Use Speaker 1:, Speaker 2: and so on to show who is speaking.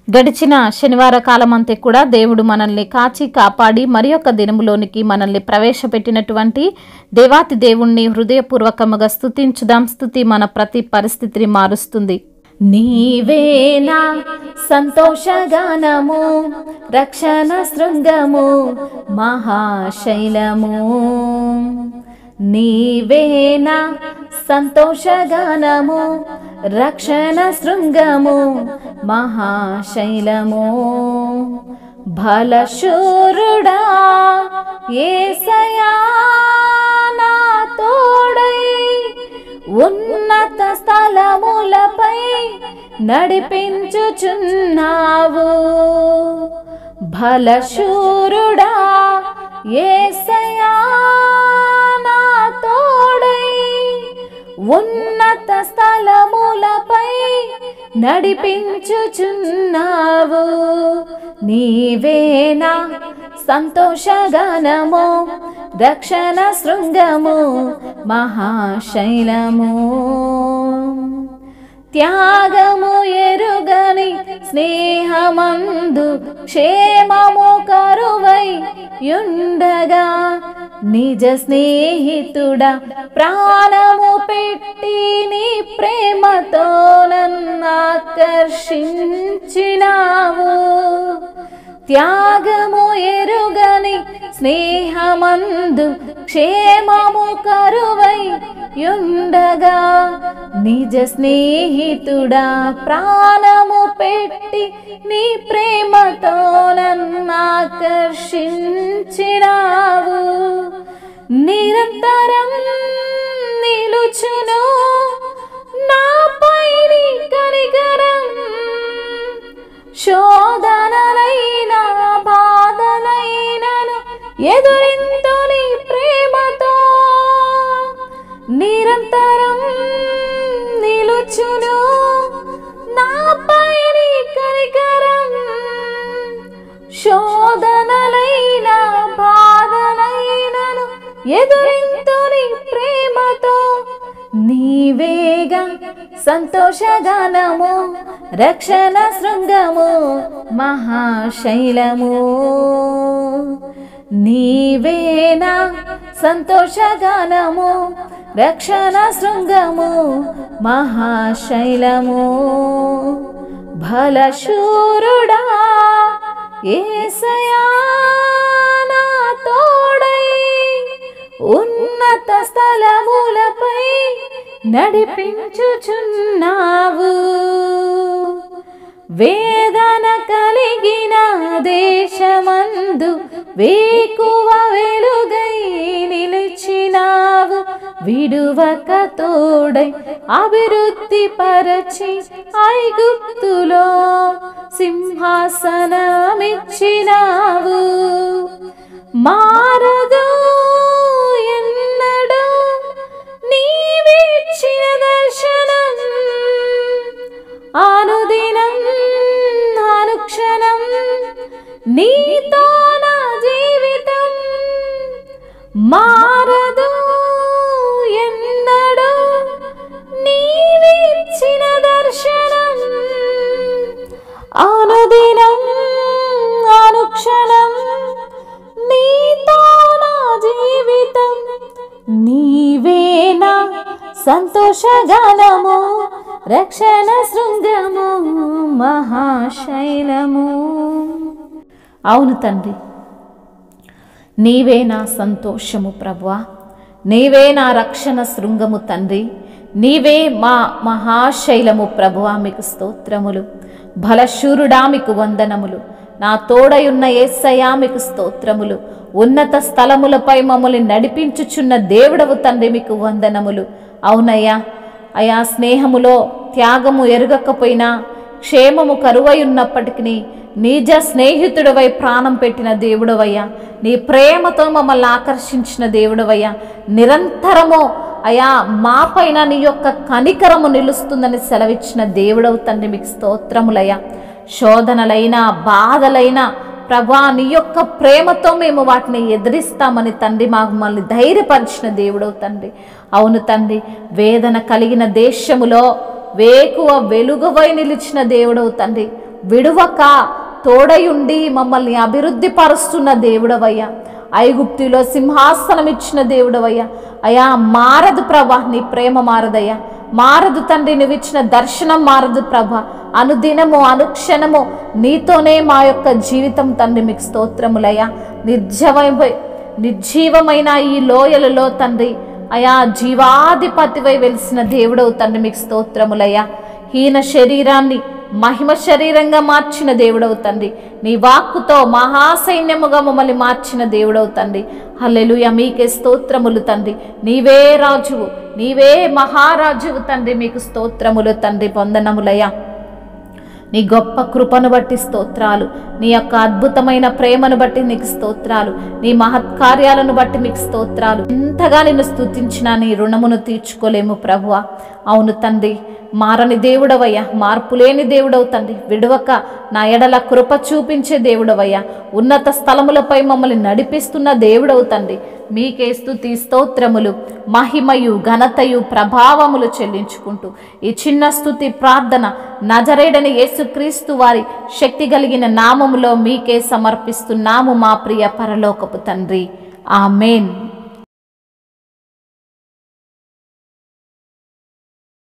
Speaker 1: గడిచిన శనివార కాలమంతే కూడా దేవుడు మనల్ని కాచి కాపాడి మరి ఒక దినములోనికి మనల్ని ప్రవేశపెట్టినటువంటి దేవాతి దేవుణ్ణి హృదయపూర్వకముగా స్తుతించుదాం. స్తుతి మన ప్రతి పరిస్థితిని మారుస్తుంది. నీవేనా సంతోషగానము, రక్షణ శృంగము, మహాశైలము. నీవేనా సంతోషగానము, రక్షణ శృంగము, మహాశైలము. బలశూరుడా యేసయ్యా నా తోడై, ఉన్నత స్థలములపై నడిపించుచున్నావు. బలశూరుడా యేసయ్యా నా తోడై, ఉన్నత స్థలములపై నడిపించుచున్నావు. నీవేనా సంతోషగానము, రక్షణ శృంగము, మహాశైలము. త్యాగము ఎరుగని స్నేహమందు క్షేమము కరువై యుండగా, నిజ స్నేహితుడా ప్రాణము పెట్టి నీ ప్రేమతో నన్ను ఆకర్షించినావు. త్యాగము ఎరుగని స్నేహమందు క్షేమము కరువై యుండగా, నిజ స్నేహితుడా ప్రాణము పెట్టి నీ ప్రేమతో నన్ను ఆకర్షించినావు. నిరంతరం నిలుచును నాపై నీ కనికరం, శోధనలైనా బాధలైనను ఎదురింతు నీ ప్రేమతో. నిరంతరం నిలుచును నాపై నీ కనికరం, శోధనలైనా బాధలైనను ఎదురింతు నీ ప్రేమతో. నీవేగా సంతోషగానము, రక్షణ శృంగము, మహాశైలము. నీవేనా సంతోషగానము, రక్షణ శృంగము, మహాశైలము. బలశూరుడా యేసయ్యా నా తోడై, ఉన్నత స్థలములపై నడిపించుచున్నావు. వేదన కలిగిన దేశమందు వేకువ వెలుగై నిలిచినావు. విడువక తోడై అభివృద్ధి పరచి ఐగుప్తులో సింహాసనమిచ్చినావు. మారదు ఎన్నడూ నీవిచ్చిన దర్శనం, అనుదినం అనుక్షణం నీతో నా జీవితం. మారదు ఎన్నడూ నీవిచ్చిన దర్శనం, అనుదినం అనుక్షణం నీతో నా జీవితం. నీవేనా సంతోషగానము, రక్షణ శృంగము, మహాశైలము. అవును తండ్రి, నీవే నా సంతోషము ప్రభువా, నీవే నా రక్షణ శృంగము తండ్రి, నీవే మా మహాశైలము ప్రభువా. మీకు స్తోత్రములు. బలశూరుడా మీకు వందనములు. నా తోడయున్న యేసయ్యా మీకు స్తోత్రములు. ఉన్నత స్థలములపై మమ్మల్ని నడిపించుచున్న దేవుడవు తండ్రి మీకు వందనములు. అవునయ్యా, అయా స్నేహములో త్యాగము ఎరుగకపోయినా, క్షేమము కరువై ఉన్నప్పటికీ నిజ స్నేహితుడవై ప్రాణం పెట్టిన దేవుడవయ్యా. నీ ప్రేమతో మమ్మల్ని ఆకర్షించిన దేవుడవయ్యా. నిరంతరము అయా మా పైన నీ యొక్క కనికరము నిలుస్తుందని సెలవిచ్చిన దేవుడవు తండ్రి మీకు స్తోత్రములయ్యా. శోధనలైనా బాధలైనా ప్రభా నీ యొక్క ప్రేమతో మేము వాటిని ఎదిరిస్తామని తండ్రి మమ్మల్ని ధైర్యపరిచిన దేవుడవు తండ్రి. అవును తండ్రి, వేదన కలిగిన దేశములో వేకువ వెలుగువై నిలిచిన దేవుడవు తండ్రి. విడువక తోడయుండి మమ్మల్ని అభివృద్ధి పరుస్తున్న దేవుడవయ్యా. ఐగుప్తులో సింహాసనం ఇచ్చిన దేవుడవయ్యా. అయ్యా మారదు ప్రభా, నీ ప్రేమ మారదయ్యా, మారదు తండ్రి. నువ్వు ఇచ్చిన దర్శనం మారదు ప్రభా. అనుదినము అనుక్షణము నీతోనే మా యొక్క జీవితం తండ్రి. మీకు స్తోత్రములయ్యా. నిర్జీవమైన ఈ లోయలలో తండ్రి అయా జీవాధిపతివై వెలిసిన దేవుడవు తండ్రి. మీకు స్తోత్రములయ్యా. హీన శరీరాన్ని మహిమ శరీరంగా మార్చిన దేవుడవు తండ్రి. నీ వాక్కుతో మహాసైన్యముగా మమ్మల్ని మార్చిన దేవుడవు తండ్రి. హల్లెలూయా. మీకే స్తోత్రములు తండ్రి. నీవే రాజువు, నీవే మహారాజువు తండ్రి. మీకు స్తోత్రములు తండ్రి. వందనములయ్యా. నీ గొప్ప కృపను బట్టి స్తోత్రాలు, నీ యొక్క అద్భుతమైన ప్రేమను బట్టి నీకు స్తోత్రాలు, నీ మహత్కార్యాలను బట్టి మీకు స్తోత్రాలు. ఎంతగా నిన్ను స్తుతించినా నీ రుణమును తీర్చుకోలేము ప్రభువా. అవును తండ్రి, మారని దేవుడవయ్యా, మార్పులేని దేవుడవు తండ్రి. విడువక నా ఎడల కృప చూపించే దేవుడవయ్యా, ఉన్నత స్థలములపై మమ్మల్ని నడిపిస్తున్న దేవుడవు తండ్రి. మీకే స్తుతి స్తోత్రములు, మహిమయు ఘనతయు ప్రభావములు చెల్లించుకుంటూ ఈ చిన్న స్తుతి ప్రార్థన నజరేయుడైన యేసుక్రీస్తు వారి శక్తి కలిగిన నామములో మీకే సమర్పిస్తున్నాము మా ప్రియ పరలోకపు తండ్రి. ఆమేన్.